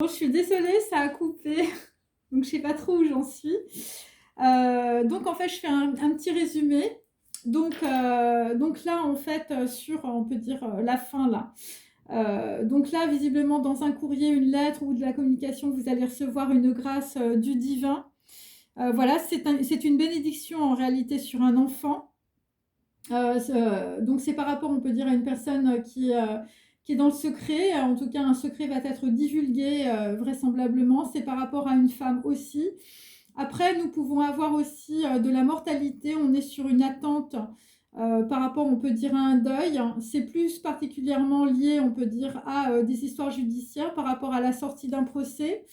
Bon, je suis désolée, ça a coupé, donc je sais pas trop où j'en suis. Donc en fait, je fais un petit résumé. Donc là, en fait, sur, on peut dire, la fin là. Donc là, visiblement, dans un courrier, une lettre ou de la communication, vous allez recevoir une grâce du divin. Voilà, c'est une bénédiction en réalité sur un enfant. Donc c'est par rapport, on peut dire, à une personne qui est dans le secret. En tout cas, un secret va être divulgué vraisemblablement. C'est par rapport à une femme aussi. Après, nous pouvons avoir aussi de la mortalité. On est sur une attente par rapport, on peut dire, à un deuil. C'est plus particulièrement lié, on peut dire, à des histoires judiciaires par rapport à la sortie d'un procès.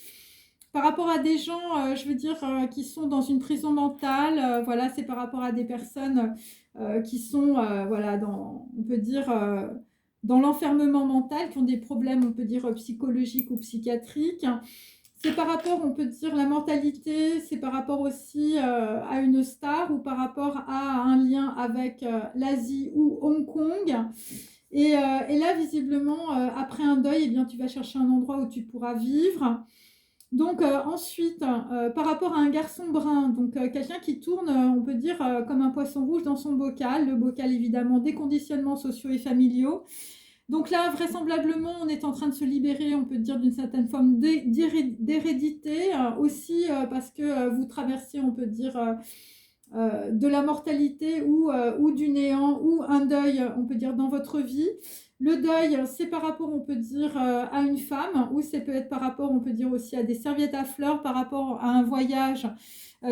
Par rapport à des gens, je veux dire, qui sont dans une prison mentale, voilà, c'est par rapport à des personnes qui sont, voilà, on peut dire, dans l'enfermement mental, qui ont des problèmes, on peut dire, psychologiques ou psychiatriques. C'est par rapport, on peut dire, la mentalité, c'est par rapport aussi à une star ou par rapport à un lien avec l'Asie ou Hong Kong. Et là, visiblement, après un deuil, eh bien, tu vas chercher un endroit où tu pourras vivre. Donc ensuite, par rapport à un garçon brun, donc quelqu'un qui tourne, on peut dire, comme un poisson rouge dans son bocal, le bocal évidemment des conditionnements sociaux et familiaux. Donc là, vraisemblablement, on est en train de se libérer, on peut dire, d'une certaine forme d'hérédité, aussi parce que vous traversez, on peut dire, de la mortalité ou du néant ou un deuil, on peut dire, dans votre vie. Le deuil, c'est par rapport, on peut dire, à une femme, ou ça peut être par rapport, on peut dire aussi à des serviettes à fleurs, par rapport à un voyage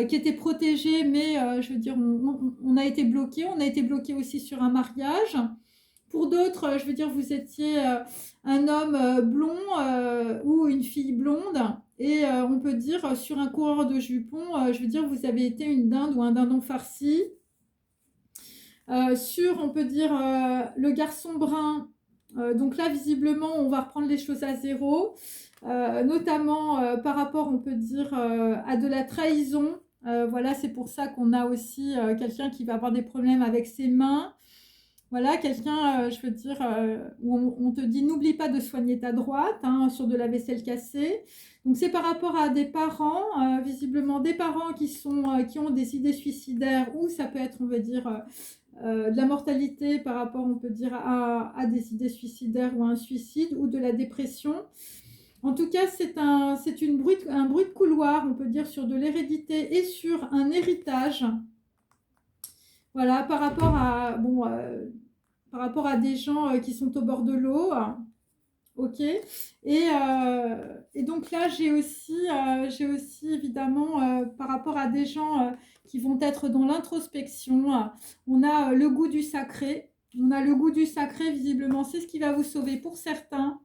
qui était protégé, mais je veux dire, on a été bloqué. On a été bloqué aussi sur un mariage. Pour d'autres, je veux dire, vous étiez un homme blond ou une fille blonde. Et on peut dire sur un coureur de jupons, je veux dire, vous avez été une dinde ou un dindon farci. Sur, on peut dire, le garçon brun. Donc là, visiblement, on va reprendre les choses à zéro. Notamment par rapport, on peut dire, à de la trahison. Voilà, c'est pour ça qu'on a aussi quelqu'un qui va avoir des problèmes avec ses mains. Voilà, quelqu'un, je veux dire, où on te dit n'oublie pas de soigner ta droite hein, sur de la vaisselle cassée. Donc c'est par rapport à des parents, visiblement des parents qui ont des idées suicidaires ou ça peut être, on va dire, de la mortalité par rapport, on peut dire, à des idées suicidaires ou à un suicide ou de la dépression. En tout cas, c'est un bruit de couloir, on peut dire, sur de l'hérédité et sur un héritage. Voilà, par rapport à des gens qui sont au bord de l'eau. Ok. Et donc là, j'ai aussi évidemment, par rapport à des gens qui vont être dans l'introspection, on a le goût du sacré. On a le goût du sacré, visiblement, c'est ce qui va vous sauver pour certains.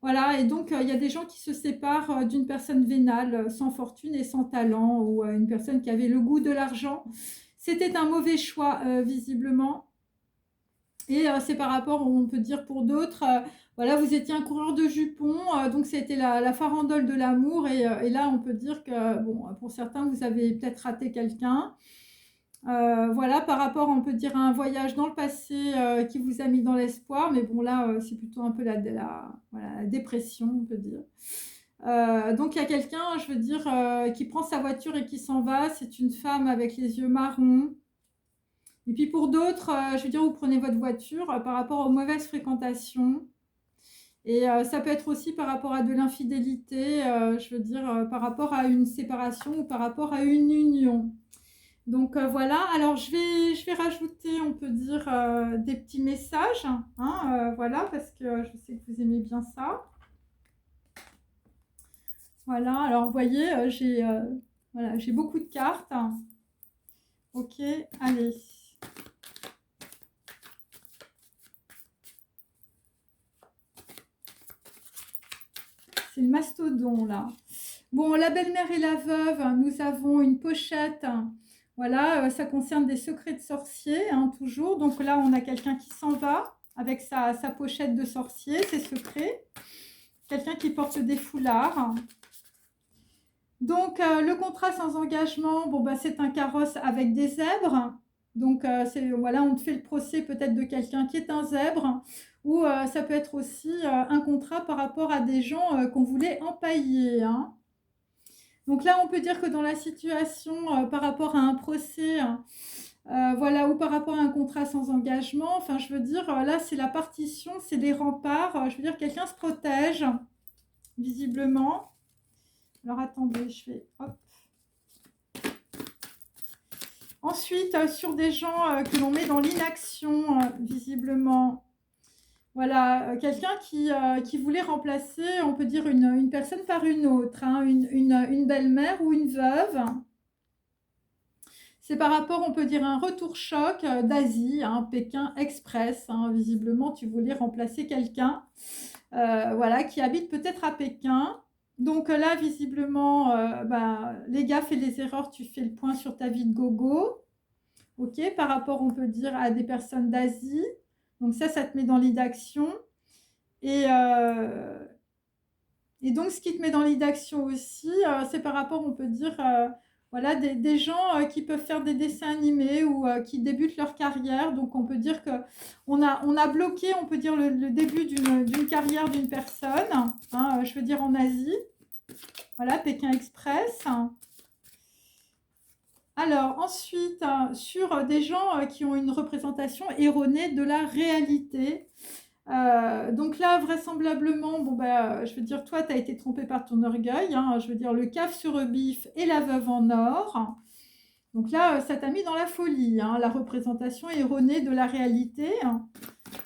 Voilà, et donc il y a des gens qui se séparent d'une personne vénale, sans fortune et sans talent, ou une personne qui avait le goût de l'argent. C'était un mauvais choix, visiblement. Et c'est par rapport, on peut dire pour d'autres, voilà, vous étiez un coureur de jupons, donc c'était la farandole de l'amour. Et là, on peut dire que, bon, pour certains, vous avez peut-être raté quelqu'un. Voilà, par rapport, on peut dire, à un voyage dans le passé qui vous a mis dans l'espoir. Mais bon, là, c'est plutôt un peu voilà, la dépression, on peut dire. Donc il y a quelqu'un, je veux dire, qui prend sa voiture et qui s'en va. C'est une femme avec les yeux marrons. Et puis pour d'autres, je veux dire, vous prenez votre voiture par rapport aux mauvaises fréquentations. Et ça peut être aussi par rapport à de l'infidélité, je veux dire, par rapport à une séparation ou par rapport à une union. Donc voilà, alors je vais rajouter, on peut dire, des petits messages, hein, voilà, parce que je sais que vous aimez bien ça. Voilà, alors vous voyez, voilà, j'ai beaucoup de cartes. Ok, allez. C'est le mastodon là. Bon, la belle-mère et la veuve, nous avons une pochette. Voilà, ça concerne des secrets de sorciers, hein, toujours. Donc là, on a quelqu'un qui s'en va avec sa pochette de sorcier, ses secrets. Quelqu'un qui porte des foulards. Donc, le contrat sans engagement, bon, bah, c'est un carrosse avec des zèbres. Donc, voilà, on te fait le procès peut-être de quelqu'un qui est un zèbre. ou ça peut être aussi un contrat par rapport à des gens qu'on voulait empailler, hein. Donc là, on peut dire que dans la situation par rapport à un procès, voilà, ou par rapport à un contrat sans engagement, enfin, je veux dire, là, c'est la partition, c'est des remparts. Je veux dire, quelqu'un se protège, visiblement. Alors, attendez, je vais... Hop. Ensuite, sur des gens que l'on met dans l'inaction, visiblement. Voilà, quelqu'un qui voulait remplacer, on peut dire, une personne par une autre, hein, une belle-mère ou une veuve. C'est par rapport, on peut dire, à un retour choc d'Asie, hein, Pékin Express. Hein, visiblement, tu voulais remplacer quelqu'un voilà, qui habite peut-être à Pékin. Donc là, visiblement, les gaffes et les erreurs, tu fais le point sur ta vie de gogo. Ok, par rapport, on peut dire, à des personnes d'Asie. Donc ça te met dans l'inaction. Et donc, ce qui te met dans l'inaction aussi, c'est par rapport, on peut dire, voilà, des gens qui peuvent faire des dessins animés ou qui débutent leur carrière. Donc, on peut dire qu'on a bloqué, on peut dire, le début d'une carrière d'une personne, hein, je veux dire en Asie. Voilà, Pékin Express. Alors, ensuite, sur des gens qui ont une représentation erronée de la réalité. Donc là, vraisemblablement, je veux dire, toi, tu as été trompé par ton orgueil. Hein, je veux dire, le caf sur bif et la veuve en or. Donc là, ça t'a mis dans la folie, hein, la représentation erronée de la réalité.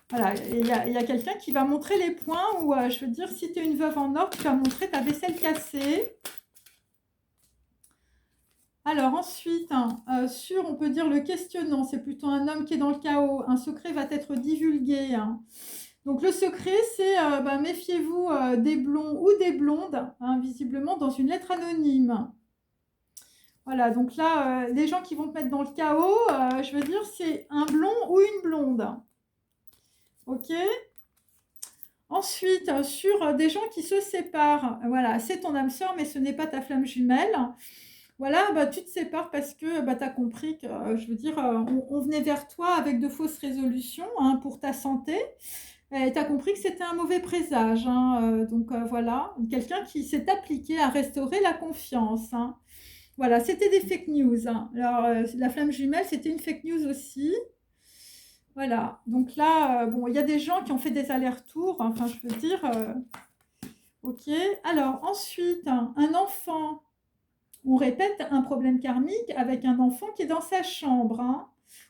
Voilà, il y a quelqu'un qui va montrer les points où, je veux dire, si tu es une veuve en or, tu vas montrer ta vaisselle cassée. Alors ensuite, sur, on peut dire, le questionnant, c'est plutôt un homme qui est dans le chaos. Un secret va être divulgué. Hein. Donc le secret, c'est méfiez-vous des blonds ou des blondes, hein, visiblement dans une lettre anonyme. Voilà, donc là, les gens qui vont te mettre dans le chaos, je veux dire, c'est un blond ou une blonde. Ok. Ensuite, sur des gens qui se séparent, voilà, c'est ton âme sœur, mais ce n'est pas ta flamme jumelle. Voilà, tu te sépares parce que tu as compris que, je veux dire, on venait vers toi avec de fausses résolutions, hein, pour ta santé. Et tu as compris que c'était un mauvais présage. Hein, donc voilà, quelqu'un qui s'est appliqué à restaurer la confiance. Hein. Voilà, c'était des fake news. Hein. Alors, la flamme jumelle, c'était une fake news aussi. Voilà, donc là, il y a des gens qui ont fait des allers-retours. Enfin, je veux dire, ok. Alors, ensuite, un enfant. On répète un problème karmique avec un enfant qui est dans sa chambre. Hein,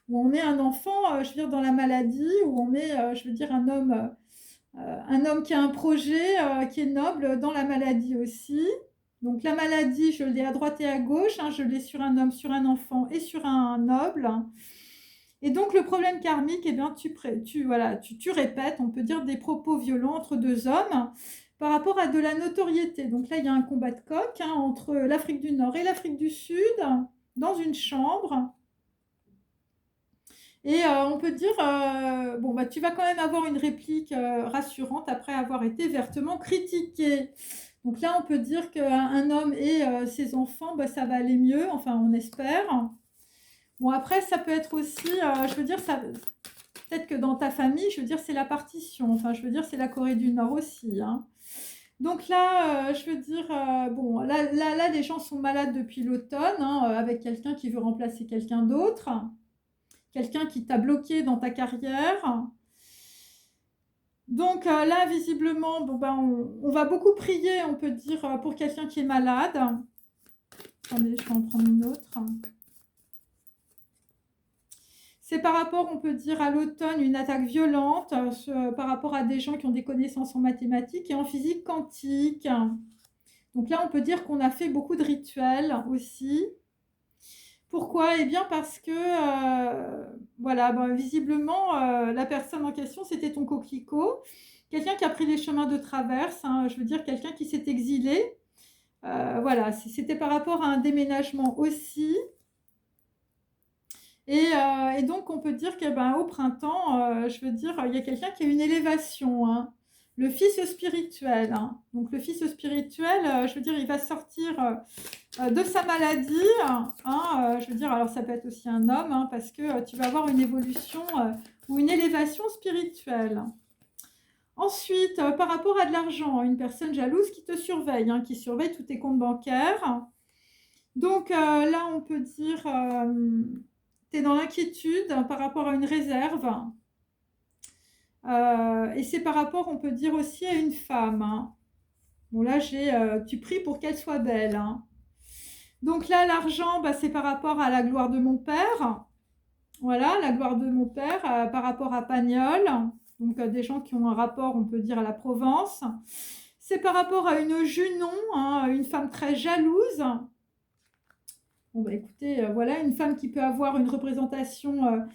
où on met un enfant, je veux dire, dans la maladie, où on met, je veux dire, un homme qui a un projet qui est noble dans la maladie aussi. Donc la maladie, je l'ai à droite et à gauche, hein, je l'ai sur un homme, sur un enfant et sur un noble. Et donc le problème karmique, eh bien, tu répètes, on peut dire, des propos violents entre deux hommes par rapport à de la notoriété. Donc là, il y a un combat de coq, hein, entre l'Afrique du Nord et l'Afrique du Sud dans une chambre. Et on peut dire, tu vas quand même avoir une réplique rassurante après avoir été vertement critiqué. Donc là, on peut dire qu'un homme et ses enfants, ça va aller mieux, enfin on espère. Bon, après, ça peut être aussi, je veux dire, peut-être que dans ta famille, je veux dire, c'est la partition. Enfin, je veux dire, c'est la Corée du Nord aussi. Hein. Donc là, je veux dire, là, les gens sont malades depuis l'automne, hein, avec quelqu'un qui veut remplacer quelqu'un d'autre. Quelqu'un qui t'a bloqué dans ta carrière. Donc là, visiblement, on va beaucoup prier, on peut dire, pour quelqu'un qui est malade. Attendez, je vais en prendre une autre. C'est par rapport, on peut dire, à l'automne, une attaque violente, par rapport à des gens qui ont des connaissances en mathématiques et en physique quantique. Donc là, on peut dire qu'on a fait beaucoup de rituels aussi. Pourquoi? Eh bien parce que, visiblement, la personne en question, c'était ton coquelicot. Quelqu'un qui a pris les chemins de traverse, hein, je veux dire quelqu'un qui s'est exilé. Voilà, c'était par rapport à un déménagement aussi. Et donc, on peut dire qu'au printemps, je veux dire, il y a quelqu'un qui a une élévation, hein. Le fils spirituel. Hein. Donc, le fils spirituel, je veux dire, il va sortir de sa maladie. Hein, je veux dire, alors ça peut être aussi un homme, hein, parce que tu vas avoir une évolution ou une élévation spirituelle. Ensuite, par rapport à de l'argent, une personne jalouse qui te surveille, hein, qui surveille tous tes comptes bancaires. Donc là, on peut dire, tu es dans l'inquiétude par rapport à une réserve. Et c'est par rapport, on peut dire aussi, à une femme, hein. Bon, là, tu pries pour qu'elle soit belle, hein. Donc là, l'argent, bah, c'est par rapport à la gloire de mon père. Voilà, la gloire de mon père par rapport à Pagnol. Donc des gens qui ont un rapport, on peut dire, à la Provence. C'est par rapport à une Junon, hein, une femme très jalouse. Bon, bah écoutez, voilà, une femme qui peut avoir une représentation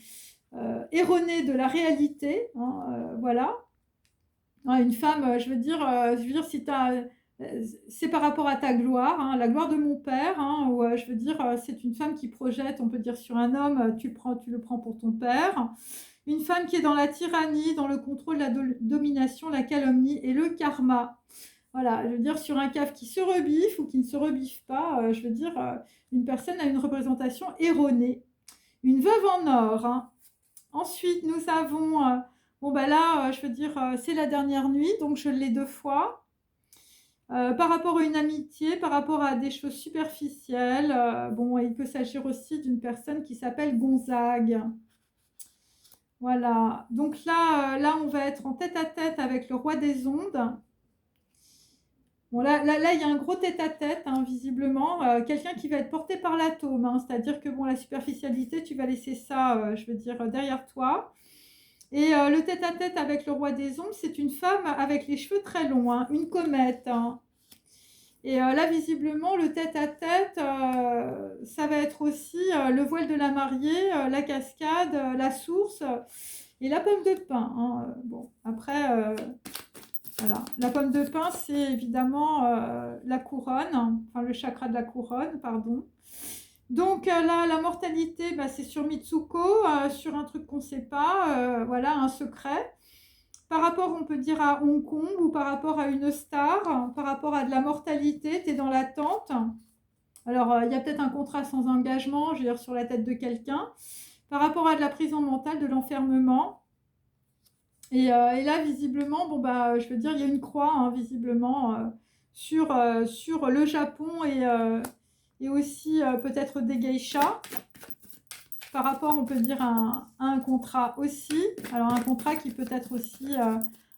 erronée de la réalité, hein, voilà. Ouais, une femme, je veux dire, si c'est par rapport à ta gloire, hein, la gloire de mon père, hein, ou je veux dire, c'est une femme qui projette, on peut dire, sur un homme, tu le prends pour ton père. Une femme qui est dans la tyrannie, dans le contrôle, la domination, la calomnie et le karma. Voilà, je veux dire, sur un cave qui se rebiffe ou qui ne se rebiffe pas, je veux dire, une personne a une représentation erronée. Une veuve en or, hein. Ensuite, nous avons, bon ben là, je veux dire, c'est la dernière nuit, donc je l'ai 2 fois. Par rapport à une amitié, par rapport à des choses superficielles, bon, il peut s'agir aussi d'une personne qui s'appelle Gonzague. Voilà, donc là, on va être en tête-à-tête avec le roi des ondes. Bon, là, il y a un gros tête-à-tête, hein, visiblement, quelqu'un qui va être porté par l'atome, hein, c'est-à-dire que bon, la superficialité, tu vas laisser ça, je veux dire, derrière toi. Et le tête-à-tête avec le roi des ombres, c'est une femme avec les cheveux très longs, hein, une comète, hein. Et là, visiblement, le tête-à-tête, ça va être aussi le voile de la mariée, la cascade, la source et la pomme de pin, hein. Bon, après, voilà. La pomme de pin, c'est évidemment la couronne, enfin le chakra de la couronne, pardon. Donc là, la mortalité, bah, c'est sur Mitsuko, sur un truc qu'on ne sait pas, voilà, un secret. Par rapport, on peut dire, à Hong Kong ou par rapport à une star, par rapport à de la mortalité, tu es dans l'attente. Alors, il y a peut-être un contrat sans engagement, je veux dire, sur la tête de quelqu'un. Par rapport à de la prison mentale, de l'enfermement. Et là, visiblement, bon, bah, je veux dire, il y a une croix, hein, visiblement, sur le Japon et aussi peut-être des geishas. Par rapport, on peut dire, à un contrat aussi. Alors, un contrat qui peut être aussi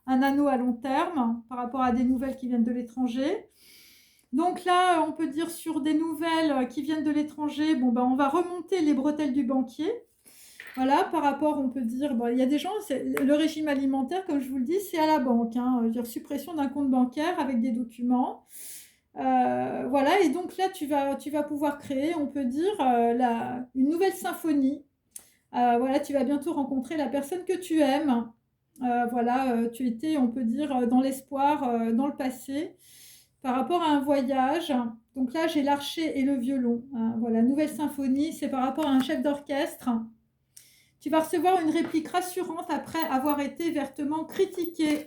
un anneau à long terme par rapport à des nouvelles qui viennent de l'étranger. Donc là, on peut dire sur des nouvelles qui viennent de l'étranger, bon, ben, on va remonter les bretelles du banquier. Voilà, par rapport, on peut dire, bon, il y a des gens, le régime alimentaire, comme je vous le dis, c'est à la banque, hein, je veux dire, suppression d'un compte bancaire avec des documents. Voilà, et donc là, tu vas pouvoir créer, on peut dire, une nouvelle symphonie. Voilà, tu vas bientôt rencontrer la personne que tu aimes. Voilà, tu étais, on peut dire, dans l'espoir, dans le passé, par rapport à un voyage. Donc là, j'ai l'archet et le violon, hein. Voilà, nouvelle symphonie, c'est par rapport à un chef d'orchestre. Tu vas recevoir une réplique rassurante après avoir été vertement critiqué.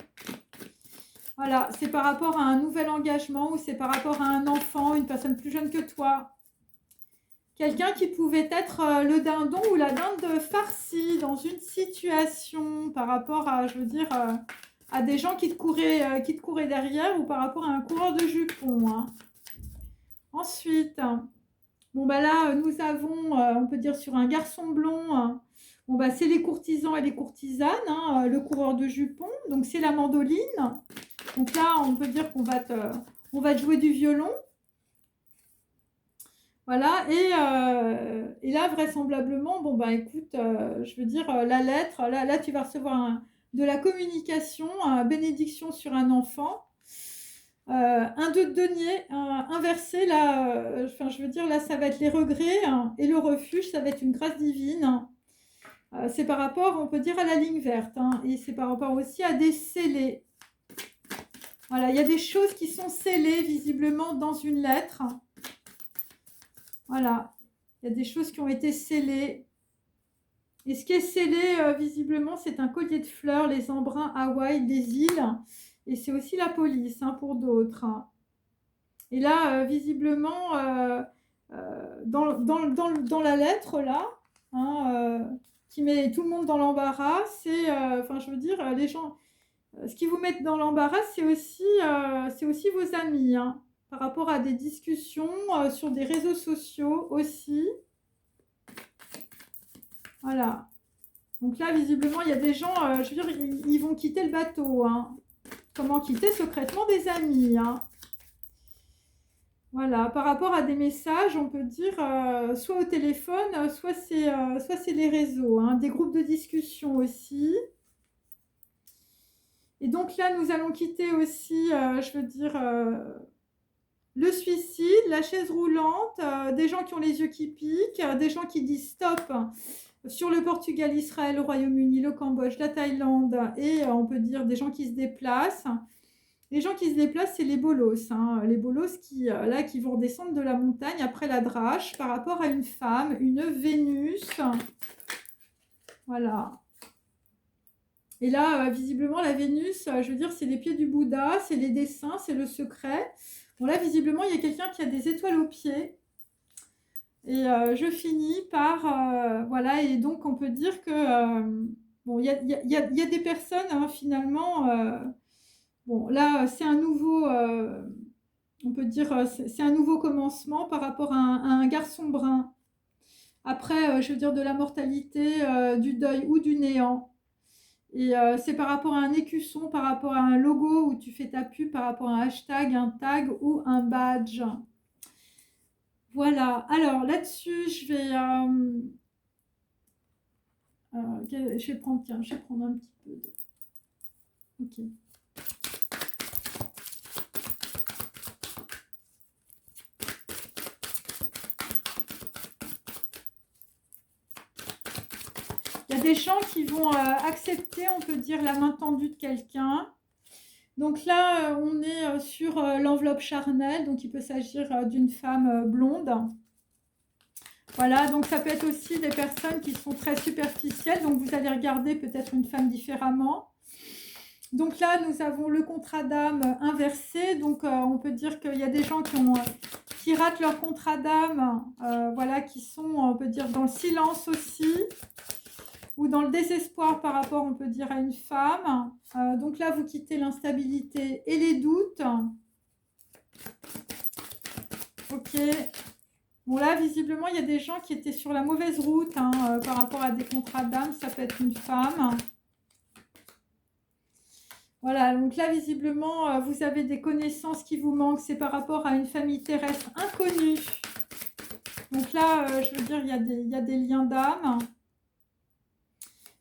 Voilà, c'est par rapport à un nouvel engagement ou c'est par rapport à un enfant, une personne plus jeune que toi. Quelqu'un qui pouvait être le dindon ou la dinde farcie dans une situation par rapport à, je veux dire, à des gens qui te couraient derrière ou par rapport à un coureur de jupons, hein. Ensuite, bon bah là, nous avons, on peut dire sur un garçon blond, hein, bon bah c'est les courtisans et les courtisanes, hein, le coureur de jupons, donc c'est la mandoline. Donc là, on peut dire qu'on va te jouer du violon. Voilà, et là, vraisemblablement, bon, bah écoute, je veux dire, la lettre, là, tu vas recevoir de la communication, bénédiction sur un enfant, un 2 de denier inversé, là, enfin, je veux dire, là, ça va être les regrets, hein, et le refuge, ça va être une grâce divine, hein. C'est par rapport, on peut dire, à la ligne verte, hein, et c'est par rapport aussi à des scellés. Voilà, il y a des choses qui sont scellées, visiblement, dans une lettre. Voilà, il y a des choses qui ont été scellées. Et ce qui est scellé, visiblement, c'est un collier de fleurs, les embruns Hawaï, des îles. Et c'est aussi la police, hein, pour d'autres, hein. Et là, visiblement, dans la lettre, là, hein, qui met tout le monde dans l'embarras, c'est, enfin, je veux dire, les gens... Ce qui vous met dans l'embarras, c'est aussi vos amis, hein, par rapport à des discussions sur des réseaux sociaux aussi. Voilà. Donc là, visiblement, il y a des gens, je veux dire, ils vont quitter le bateau, hein. Comment quitter secrètement des amis, hein. Voilà, par rapport à des messages, on peut dire soit au téléphone, soit c'est les réseaux, hein, des groupes de discussion aussi. Et donc là, nous allons quitter aussi, je veux dire, le suicide, la chaise roulante, des gens qui ont les yeux qui piquent, des gens qui disent stop sur le Portugal, Israël, le Royaume-Uni, le Cambodge, la Thaïlande, et on peut dire des gens qui se déplacent. Les gens qui se déplacent, c'est les bolos, hein. Les bolos qui vont descendre de la montagne après la drache par rapport à une femme, une Vénus. Voilà. Et là, visiblement, la Vénus, je veux dire, c'est les pieds du Bouddha, c'est les dessins, c'est le secret. Bon, là, visiblement, il y a quelqu'un qui a des étoiles aux pieds. Et je finis par... voilà, et donc on peut dire que... bon, il y a des personnes, hein, finalement... bon, là, c'est un nouveau... on peut dire, c'est un nouveau commencement par rapport à un garçon brun. Après, je veux dire, de la mortalité, du deuil ou du néant. Et c'est par rapport à un écusson, par rapport à un logo où tu fais ta pub, par rapport à un hashtag, un tag ou un badge. Voilà. Alors là-dessus, je vais prendre, tiens, je vais prendre un petit peu de... Ok. Il y a des gens qui vont accepter, on peut dire, la main tendue de quelqu'un. Donc là, on est sur l'enveloppe charnelle, donc il peut s'agir d'une femme blonde. Voilà, donc ça peut être aussi des personnes qui sont très superficielles, donc vous allez regarder peut-être une femme différemment. Donc là, nous avons le contrat d'âme inversé, donc on peut dire qu'il y a des gens qui ratent leur contrat d'âme, voilà, qui sont, on peut dire, dans le silence aussi, ou dans le désespoir par rapport, on peut dire, à une femme. Donc là, vous quittez l'instabilité et les doutes. Ok. Bon, là, visiblement, il y a des gens qui étaient sur la mauvaise route, hein, par rapport à des contrats d'âme. Ça peut être une femme. Voilà, donc là, visiblement, vous avez des connaissances qui vous manquent. C'est par rapport à une famille terrestre inconnue. Donc là, je veux dire, il y a des liens d'âme.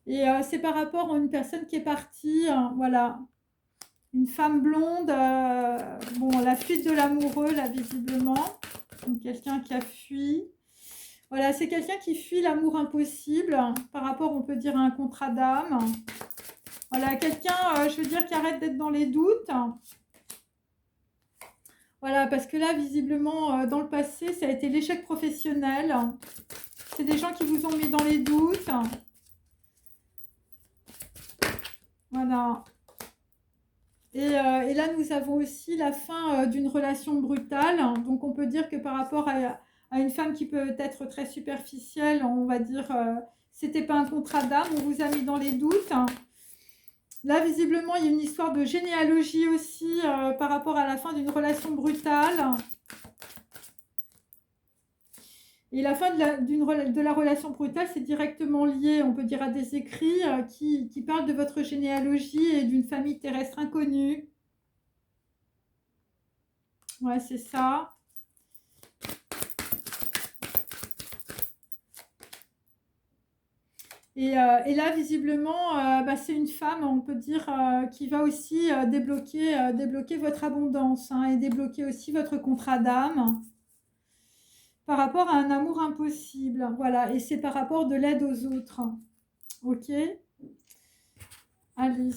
Et c'est par rapport à une personne qui est partie, hein, voilà. Une femme blonde, bon, la fuite de l'amoureux, là, visiblement. Donc, quelqu'un qui a fui. Voilà, c'est quelqu'un qui fuit l'amour impossible, par rapport, on peut dire, à un contrat d'âme. Voilà, quelqu'un, je veux dire, qui arrête d'être dans les doutes. Voilà, parce que là, visiblement, dans le passé, ça a été l'échec professionnel. C'est des gens qui vous ont mis dans les doutes. Voilà. Et là, nous avons aussi la fin d'une relation brutale. Donc, on peut dire que par rapport à une femme qui peut être très superficielle, on va dire, c'était pas un contrat d'âme, on vous a mis dans les doutes. Là, visiblement, il y a une histoire de généalogie aussi par rapport à la fin d'une relation brutale. Et la fin de la relation brutale, c'est directement lié, on peut dire, à des écrits qui parlent de votre généalogie et d'une famille terrestre inconnue. Ouais, c'est ça. Et là, visiblement, bah, c'est une femme, on peut dire, qui va aussi débloquer votre abondance, hein, et débloquer aussi votre contrat d'âme par rapport à un amour impossible. Voilà, et c'est par rapport de l'aide aux autres. Ok? Allez,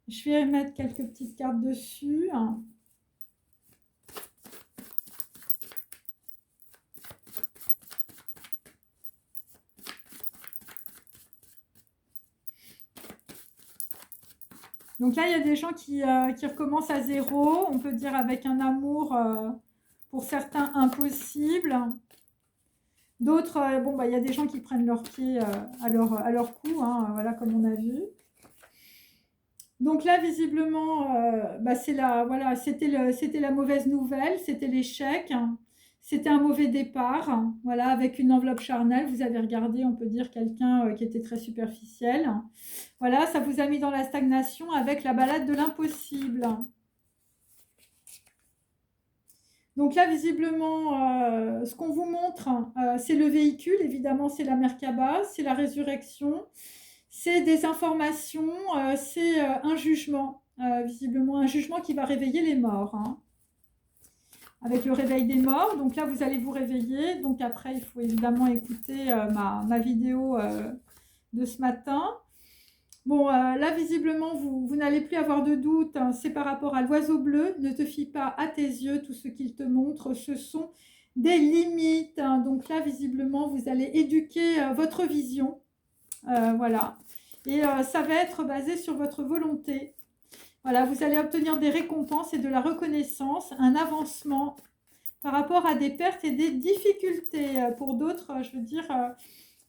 je vais mettre quelques petites cartes dessus. Donc là, il y a des gens qui recommencent à zéro, on peut dire avec un amour pour certains impossible. D'autres, bon, bah, il y a des gens qui prennent leurs pieds à leur cou, hein, voilà, comme on a vu. Donc là, visiblement, c'est voilà, c'était la mauvaise nouvelle, c'était l'échec, hein. C'était un mauvais départ, hein. Voilà, avec une enveloppe charnelle. Vous avez regardé, on peut dire, quelqu'un qui était très superficiel. Voilà, ça vous a mis dans la stagnation avec la balade de l'impossible. Donc là, visiblement, ce qu'on vous montre, c'est le véhicule. Évidemment, c'est la Merkaba, c'est la résurrection, c'est des informations, c'est un jugement. Visiblement, un jugement qui va réveiller les morts, hein. Avec le réveil des morts. Donc là, vous allez vous réveiller. Donc après, il faut évidemment écouter ma vidéo de ce matin. Bon, là, visiblement, vous n'allez plus avoir de doute, hein. C'est par rapport à l'oiseau bleu. Ne te fie pas à tes yeux. Tout ce qu'il te montre, ce sont des limites, hein. Donc là, visiblement, vous allez éduquer votre vision. Voilà. Et ça va être basé sur votre volonté. Voilà, vous allez obtenir des récompenses et de la reconnaissance, un avancement par rapport à des pertes et des difficultés. Pour d'autres, je veux dire,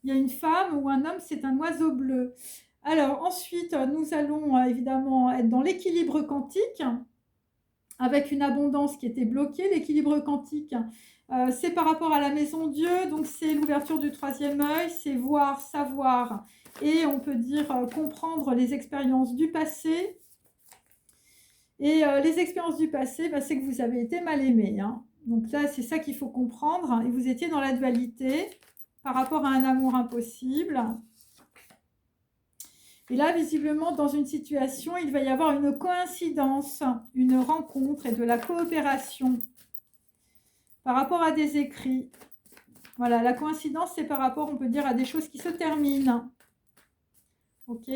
il y a une femme ou un homme, c'est un oiseau bleu. Alors ensuite, nous allons évidemment être dans l'équilibre quantique, avec une abondance qui était bloquée. L'équilibre quantique, c'est par rapport à la maison Dieu, donc c'est l'ouverture du troisième œil, c'est voir, savoir, et on peut dire comprendre les expériences du passé. Et les expériences du passé, c'est que vous avez été mal aimé, hein. Donc là, c'est ça qu'il faut comprendre, hein. Et vous étiez dans la dualité par rapport à un amour impossible. Et là, visiblement, dans une situation, il va y avoir une coïncidence, une rencontre et de la coopération par rapport à des écrits. Voilà, la coïncidence, c'est par rapport, on peut dire, à des choses qui se terminent. Ok,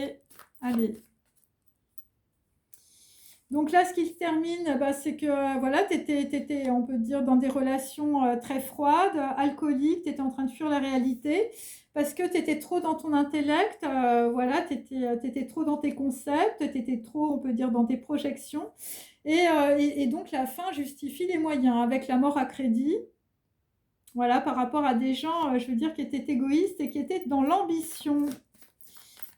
allez. Donc là, ce qui se termine, c'est que voilà, tu étais, on peut dire, dans des relations très froides, alcooliques, tu étais en train de fuir la réalité parce que tu étais trop dans ton intellect, voilà, tu étais trop dans tes concepts, tu étais trop, on peut dire, dans tes projections. Et donc, la fin justifie les moyens avec la mort à crédit. Voilà, par rapport à des gens, je veux dire, qui étaient égoïstes et qui étaient dans l'ambition.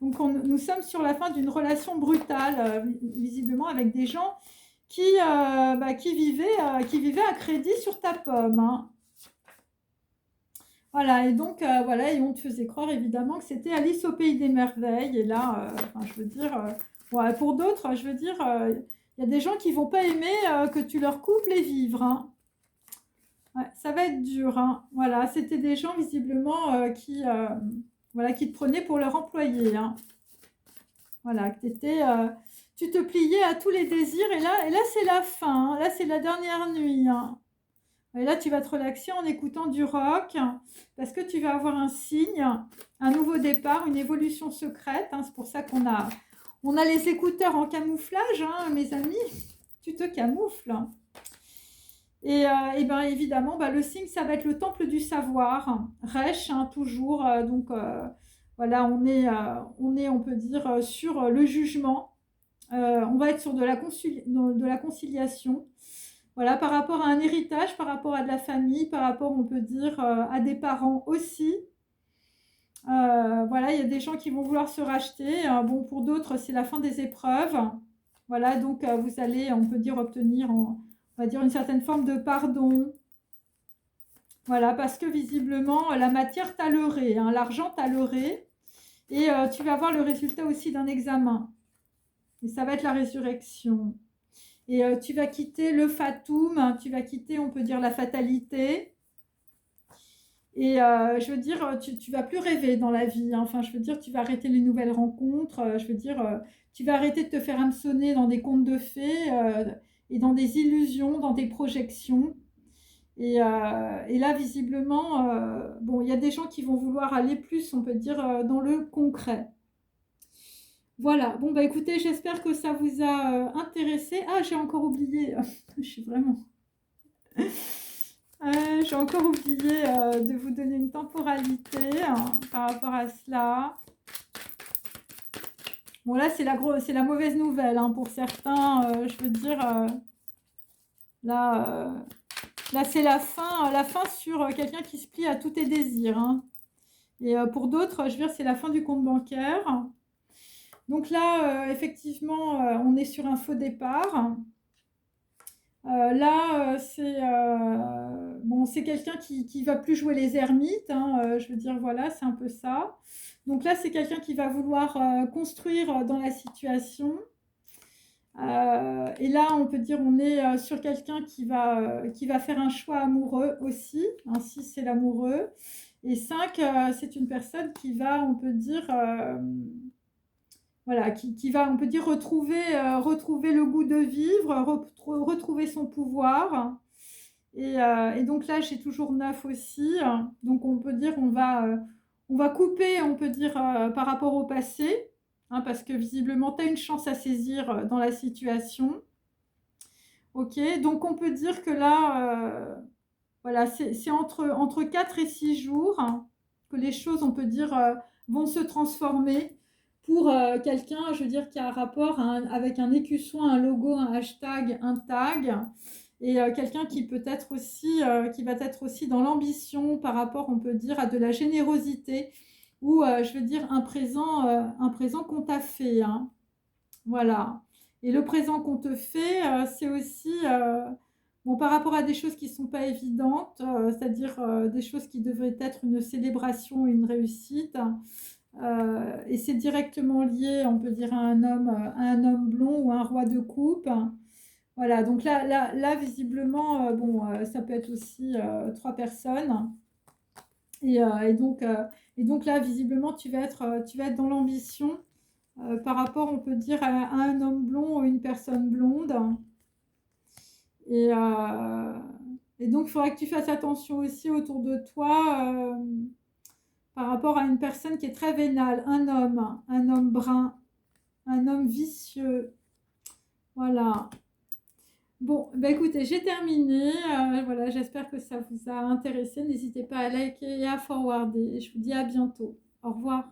Donc, nous sommes sur la fin d'une relation brutale, visiblement, avec des gens qui vivaient à crédit sur ta pomme, hein. Voilà, et donc, voilà, et on te faisait croire, évidemment, que c'était Alice au pays des merveilles. Et là, je veux dire, ouais, pour d'autres, je veux dire, il y a des gens qui ne vont pas aimer que tu leur coupes les vivres, hein. Ouais, ça va être dur, hein. Voilà, c'était des gens, visiblement, qui te prenaient pour leur employé, hein. Voilà, que tu te pliais à tous les désirs. Et là c'est la fin, hein. Là, c'est la dernière nuit, hein. Et là, tu vas te relaxer en écoutant du rock, parce que tu vas avoir un signe, un nouveau départ, une évolution secrète, hein. C'est pour ça qu'on a les écouteurs en camouflage, hein, mes amis. Tu te camoufles. Et bien évidemment, le signe, ça va être le temple du savoir, Resh, hein, toujours. Donc voilà, on est, on peut dire, sur le jugement. On va être sur de la conciliation. Voilà, par rapport à un héritage, par rapport à de la famille, par rapport, on peut dire, à des parents aussi. Voilà, il y a des gens qui vont vouloir se racheter. Bon, pour d'autres, c'est la fin des épreuves. Voilà, donc vous allez, on peut dire, obtenir, on va dire, une certaine forme de pardon. Voilà, parce que visiblement, la matière t'a leurré, hein, l'argent t'a leurré. Et tu vas avoir le résultat aussi d'un examen. Et ça va être la résurrection. Et tu vas quitter le fatum, hein, tu vas quitter, on peut dire, la fatalité. Et je veux dire, tu vas plus rêver dans la vie, hein. Enfin, je veux dire, tu vas arrêter les nouvelles rencontres. Je veux dire, tu vas arrêter de te faire hameçonner dans des contes de fées et dans des illusions, dans des projections. Et là, visiblement, bon, il y a des gens qui vont vouloir aller plus, on peut dire, dans le concret. Voilà. Bon, écoutez, j'espère que ça vous a intéressé. Ah, j'ai encore oublié. Je suis vraiment... j'ai encore oublié de vous donner une temporalité, hein, par rapport à cela. Bon, là, c'est la mauvaise nouvelle, hein, pour certains. Je veux dire, là, c'est la fin sur quelqu'un qui se plie à tous tes désirs, hein. Et pour d'autres, je veux dire, c'est la fin du compte bancaire. Donc là, effectivement, on est sur un faux départ. Là, bon, c'est quelqu'un qui va plus jouer les ermites, hein, je veux dire, voilà, c'est un peu ça. Donc là, c'est quelqu'un qui va vouloir construire dans la situation. Et là, on peut dire on est sur quelqu'un qui va faire un choix amoureux aussi. Un 6, c'est l'amoureux. Et 5, c'est une personne qui va, on peut dire, voilà, qui va, on peut dire, retrouver le goût de vivre, retrouver son pouvoir. Et donc là, j'ai toujours 9 aussi. Donc on peut dire, on va couper, on peut dire, par rapport au passé, hein, parce que visiblement, tu as une chance à saisir dans la situation. Ok, donc on peut dire que là, voilà, c'est entre 4 et 6 jours, hein, que les choses, on peut dire, vont se transformer pour quelqu'un, je veux dire, qui a un rapport avec un écusson, un logo, un hashtag, un tag, et quelqu'un qui peut être aussi, qui va être aussi dans l'ambition par rapport, on peut dire, à de la générosité, ou je veux dire, un présent qu'on t'a fait, hein. Voilà. Et le présent qu'on te fait, c'est aussi bon, par rapport à des choses qui ne sont pas évidentes, c'est-à-dire des choses qui devraient être une célébration, une réussite. Et c'est directement lié, on peut dire, à un homme blond ou un roi de coupe. Voilà, donc là visiblement, bon, ça peut être aussi 3 personnes. Et, euh, et, donc, euh, et donc là, visiblement, tu vas être dans l'ambition par rapport, on peut dire, à un homme blond ou une personne blonde. Et, euh, et donc, il faudra que tu fasses attention aussi autour de toi par rapport à une personne qui est très vénale, un homme brun, un homme vicieux. Voilà. Bon, bah écoutez, j'ai terminé. Voilà, j'espère que ça vous a intéressé. N'hésitez pas à liker et à forwarder. Et je vous dis à bientôt. Au revoir.